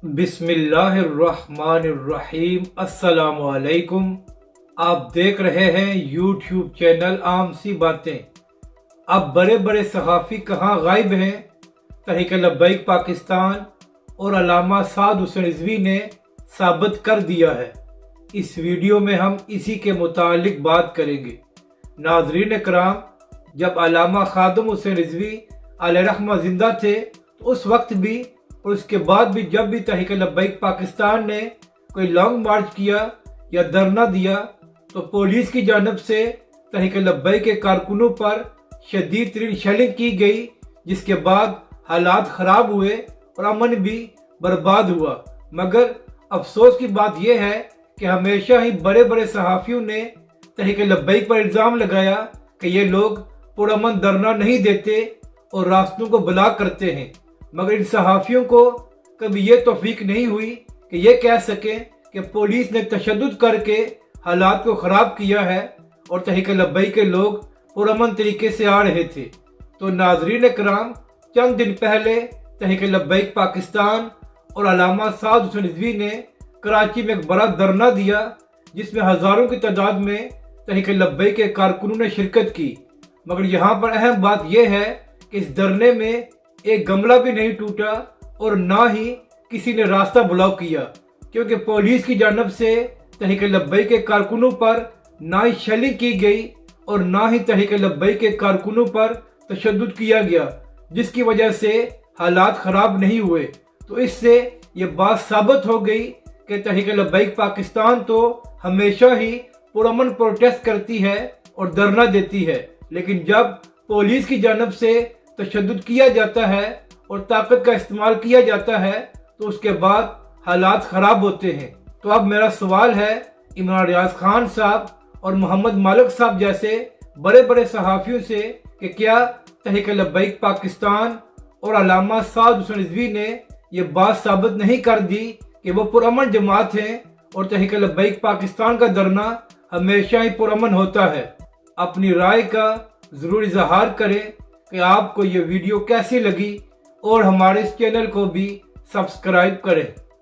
بسم اللہ الرحمن الرحیم۔ السلام علیکم۔ آپ دیکھ رہے ہیں یوٹیوب چینل عام سی باتیں۔ اب بڑے بڑے صحافی کہاں غائب ہیں؟ تحریک لبیک پاکستان اور علامہ سعد حسین رضوی نے ثابت کر دیا ہے۔ اس ویڈیو میں ہم اسی کے متعلق بات کریں گے۔ ناظرین کرام، جب علامہ خادم حسین رضوی علیہ رحمہ زندہ تھے تو اس وقت بھی اور اس کے بعد بھی جب بھی تحریک لبیک پاکستان نے کوئی لانگ مارچ کیا یا دھرنا دیا تو پولیس کی جانب سے تحریک لبیک کے کارکنوں پر شدید ترین شیلنگ کی گئی، جس کے بعد حالات خراب ہوئے اور امن بھی برباد ہوا۔ مگر افسوس کی بات یہ ہے کہ ہمیشہ ہی بڑے بڑے صحافیوں نے تحریک لبیک پر الزام لگایا کہ یہ لوگ پرامن دھرنا نہیں دیتے اور راستوں کو بلاک کرتے ہیں، مگر ان صحافیوں کو کبھی یہ توفیق نہیں ہوئی کہ یہ کہہ سکیں کہ پولیس نے تشدد کر کے حالات کو خراب کیا ہے اور تحریک لبیک کے لوگ پرامن طریقے سے آ رہے تھے۔ تو ناظرین کرام، چند دن پہلے تحریک لبیک پاکستان اور علامہ سعد حسین رضوی نے کراچی میں ایک بڑا دھرنا دیا، جس میں ہزاروں کی تعداد میں تحریک لبیک کے کارکنوں نے شرکت کی۔ مگر یہاں پر اہم بات یہ ہے کہ اس دھرنے میں ایک گملہ بھی نہیں ٹوٹا اور نہ ہی کسی نے راستہ بلاک کیا، کیونکہ پولیس کی جانب سے تحریک لبیک کے کارکنوں پر نہ ہی شیلنگ کی گئی اور نہ ہی تحریک لبیک کے کارکنوں پر تشدد کیا گیا، جس کی وجہ سے حالات خراب نہیں ہوئے۔ تو اس سے یہ بات ثابت ہو گئی کہ تحریک لبیک پاکستان تو ہمیشہ ہی پرامن پروٹیسٹ کرتی ہے اور دھرنا دیتی ہے، لیکن جب پولیس کی جانب سے تشدد کیا جاتا ہے اور طاقت کا استعمال کیا جاتا ہے تو اس کے بعد حالات خراب ہوتے ہیں۔ تو اب میرا سوال ہے عمران ریاض خان صاحب اور محمد مالک صاحب جیسے بڑے بڑے صحافیوں سے کہ کیا تحریک لبیک پاکستان اور علامہ سعد حسین رضوی نے یہ بات ثابت نہیں کر دی کہ وہ پرامن جماعت ہیں اور تحریک لبیک پاکستان کا دھرنا ہمیشہ ہی پرامن ہوتا ہے؟ اپنی رائے کا ضرور اظہار کریں کہ آپ کو یہ ویڈیو کیسی لگی اور ہمارے اس چینل کو بھی سبسکرائب کریں۔